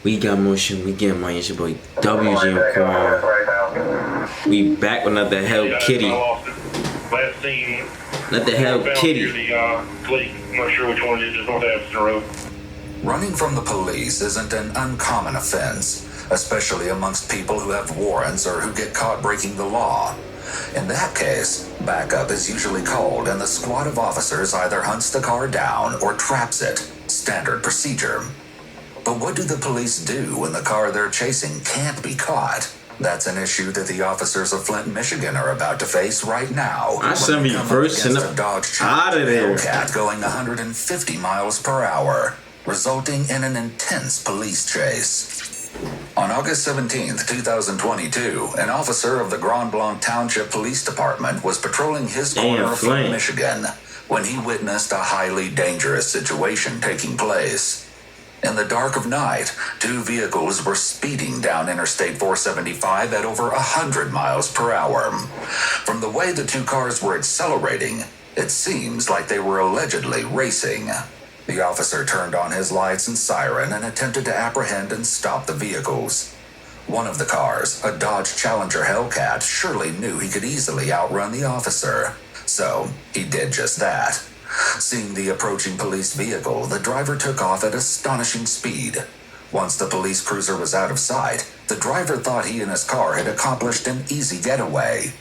We got motion, we get money. It's your boy WG Quan. We back with another Hell Kitty. Last scene. Another Hell Kitty. I'm not sure which one it is, just North Addison Road. Running from the police isn't an uncommon offense, especially amongst people who have warrants or who get caught breaking the law. In that case, backup is usually called and the squad of officers either hunts the car down or traps it. Standard procedure. But what do the police do when the car they're chasing can't be caught? That's an issue that the officers of Flint, Michigan are about to face right now. I should be versing a Dodge out of there. Hellcat going 150 miles per hour, resulting in an intense police chase. On August 17, 2022, an officer of the Grand Blanc Township Police Department was patrolling his corner of Flint, Michigan, when he witnessed a highly dangerous situation taking place. In the dark of night, two vehicles were speeding down Interstate 475 at over 100 miles per hour. From the way the two cars were accelerating, it seems like they were allegedly racing. The officer turned on his lights and siren and attempted to apprehend and stop the vehicles. One of the cars, a Dodge Challenger Hellcat, surely knew he could easily outrun the officer. So, he did just that. Seeing the approaching police vehicle, the driver took off at astonishing speed. Once the police cruiser was out of sight, the driver thought he and his car had accomplished an easy getaway.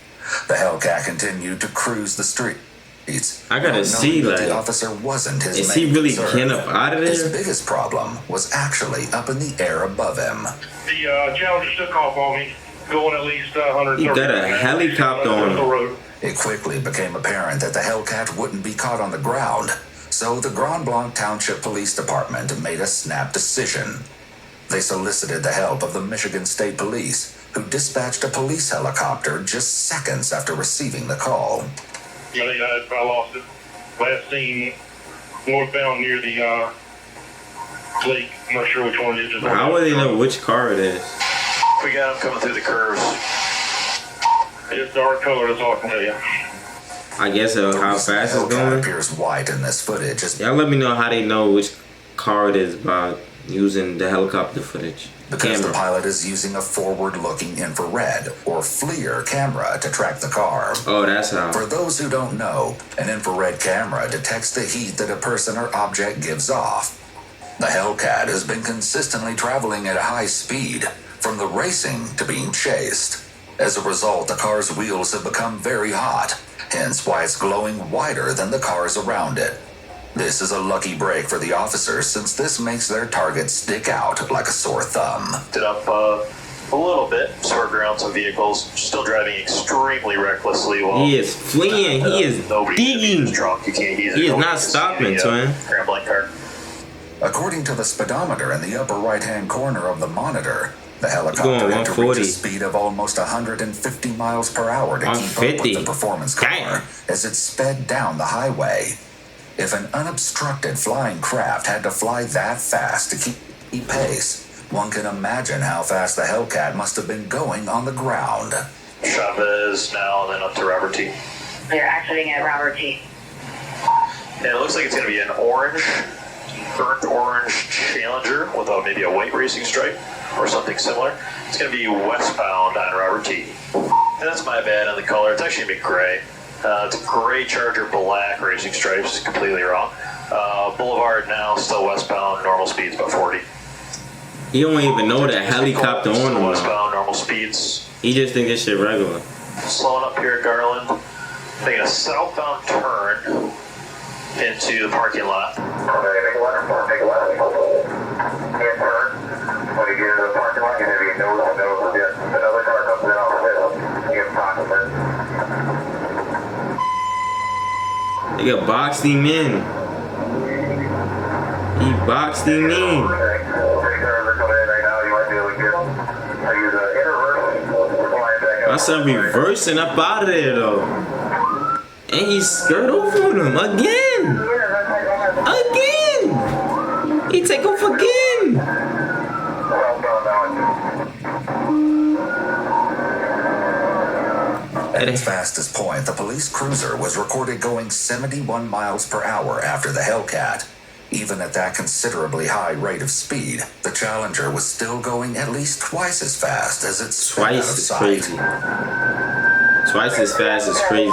The Hellcat continued to cruise the streets. I gotta see, like, the officer wasn't his is main he really concern. getting up out of there? His biggest problem was actually up in the air above him. The Challenger took off on me, going at least 130. He got a helicopter on him. It quickly became apparent that the Hellcat wouldn't be caught on the ground, so the Grand Blanc Township Police Department made a snap decision. They solicited the help of the Michigan State Police, who dispatched a police helicopter just seconds after receiving the call. I lost it. Last seen northbound near the lake. I'm not sure which one it is. How would they know which car it is? We got him coming through the curves. It's dark color, that's all I can tell you. I guess how fast it's going. Appears white in this footage. Y'all let me know how they know which car it is by using the helicopter footage. Because the pilot is using a forward-looking infrared or FLIR camera to track the car. Oh, that's how. For those who don't know, an infrared camera detects the heat that a person or object gives off. The Hellcat has been consistently traveling at a high speed, from the racing to being chased. As a result, the car's wheels have become very hot, hence why it's glowing whiter than the cars around it. This is a lucky break for the officers since this makes their target stick out like a sore thumb. Did up a little bit, swerved around some vehicles, still driving extremely recklessly. While he is fleeing, he is digging. He is not stopping, twin. Car. According to the speedometer in the upper right-hand corner of the monitor, the helicopter had to reach a speed of almost 150 miles per hour to keep up with the performance car as it sped down the highway. If an unobstructed flying craft had to fly that fast to keep pace, one can imagine how fast the Hellcat must have been going on the ground. Chavez now and then up to Robert T. They're exiting at Robert T. And it looks like it's going to be an orange, burnt orange Challenger with maybe a white racing stripe or something similar. It's going to be westbound on Robert T. And that's my bad on the color. It's actually going to be gray. It's a gray Charger black racing stripes. Completely wrong. Boulevard now still westbound. Normal speeds about 40. He don't even know that helicopter on him. Westbound normal speeds. He just think this shit regular. Slowing up here at Garland. Making a southbound turn into the parking lot. Okay, make a left. Can't turn. When you get into the parking lot, you're going to be nose to nose with another car comes in off the hill. You get pocket. They got boxed him in. He boxed him in. My son reversing up out of there though. And he skirt over on him again. Again. He take off again. At its fastest point, the police cruiser was recorded going 71 miles per hour after the Hellcat. Even at that considerably high rate of speed, the Challenger was still going at least twice as fast as it sped out of Twice is sight. crazy. Twice as fast is crazy.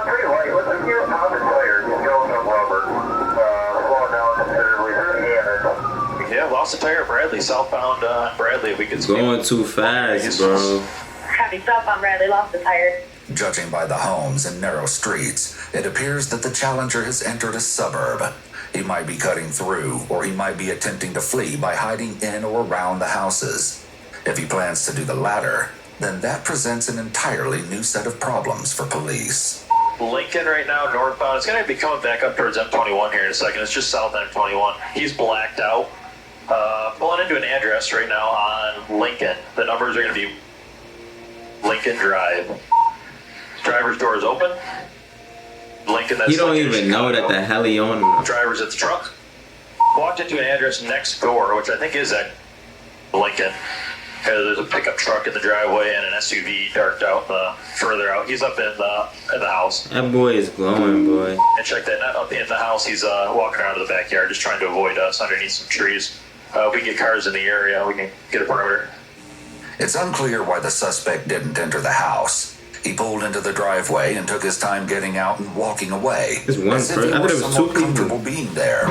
Pretty light. Looks like you're opposite tires. You're going up rubber. Slowing down considerably. Yeah, lost a tire at Bradley, southbound Bradley. We could see Going too fast, bro. Copy, stop on Bradley, lost the tire. Judging by the homes and narrow streets, it appears that the Challenger has entered a suburb. He might be cutting through, or he might be attempting to flee by hiding in or around the houses. If he plans to do the latter, then that presents an entirely new set of problems for police. Lincoln right now, northbound. It's going to be coming back up towards M21 here in a second. It's just south of M21. He's blacked out. Pulling into an address right now on Lincoln. The numbers are going to be Lincoln Drive. Driver's door is open. Lincoln, that's You don't Lincoln, even know Chicago. that the hell he on him. Driver's at the truck. Walked into an address next door, which I think is at Lincoln. There's a pickup truck in the driveway and an SUV darked out further out. He's up in the house. That boy is glowing, boy. And check that, not up in the house. He's walking around to the backyard, just trying to avoid us underneath some trees. We can get cars in the area. We can get a perimeter. It's unclear why the suspect didn't enter the house. He pulled into the driveway and took his time getting out and walking away. There's one as if person. he I thought were it was somewhat two people. comfortable being there.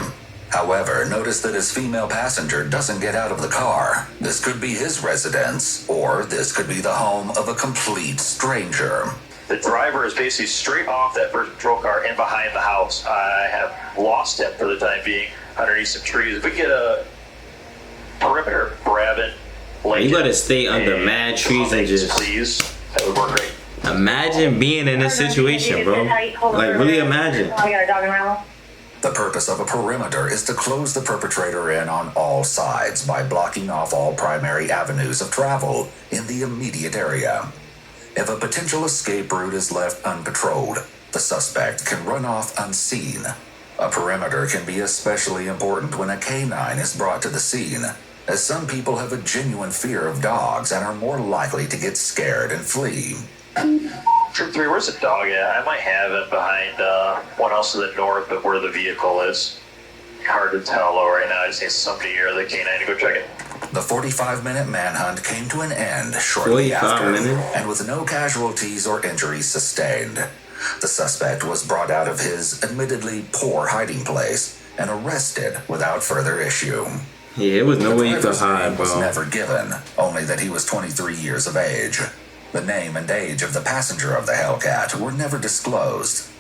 However, notice that his female passenger doesn't get out of the car. This could be his residence, or this could be the home of a complete stranger. The driver is basically straight off that first patrol car and behind the house. I have lost him for the time being underneath some trees. If we get a perimeter, Brabant, Lincoln, You gotta stay under mad trees and just please. That would work great. imagine being in this situation, bro. Like, really imagine. Oh, we got a dog around. The purpose of a perimeter is to close the perpetrator in on all sides by blocking off all primary avenues of travel in the immediate area. If a potential escape route is left unpatrolled, the suspect can run off unseen. A perimeter can be especially important when a canine is brought to the scene, as some people have a genuine fear of dogs and are more likely to get scared and flee. Troop 3, where's the dog at? I might have him behind one house to the north of where the vehicle is. Hard to tell though right now. I just need somebody here, the canine, to go check it. The 45-minute manhunt came to an end shortly 45 after, minutes? and with no casualties or injuries sustained. The suspect was brought out of his admittedly poor hiding place and arrested without further issue. Yeah, it was no The way you could driver's hide, name was bro. never given, only that he was 23 years of age. The name and age of the passenger of the Hellcat were never disclosed.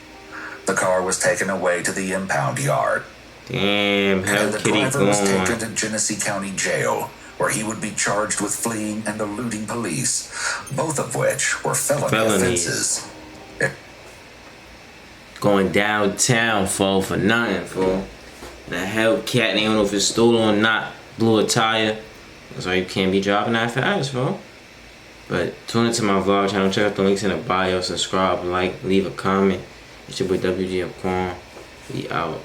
The car was taken away to the impound yard, Damn, and Hell the Kitty driver was taken gone. to Genesee County Jail, where he would be charged with fleeing and eluding police, both of which were felony Felonies. offenses. Going downtown, fool, for nothing, fool. And a Hellcat, they don't know if it's stolen or not. Blew a tire. That's why you can't be driving that fast, fool. But tune into my vlog channel. Check out the links in the bio. Subscribe, like, leave a comment. It's your boy WG Corn. We out.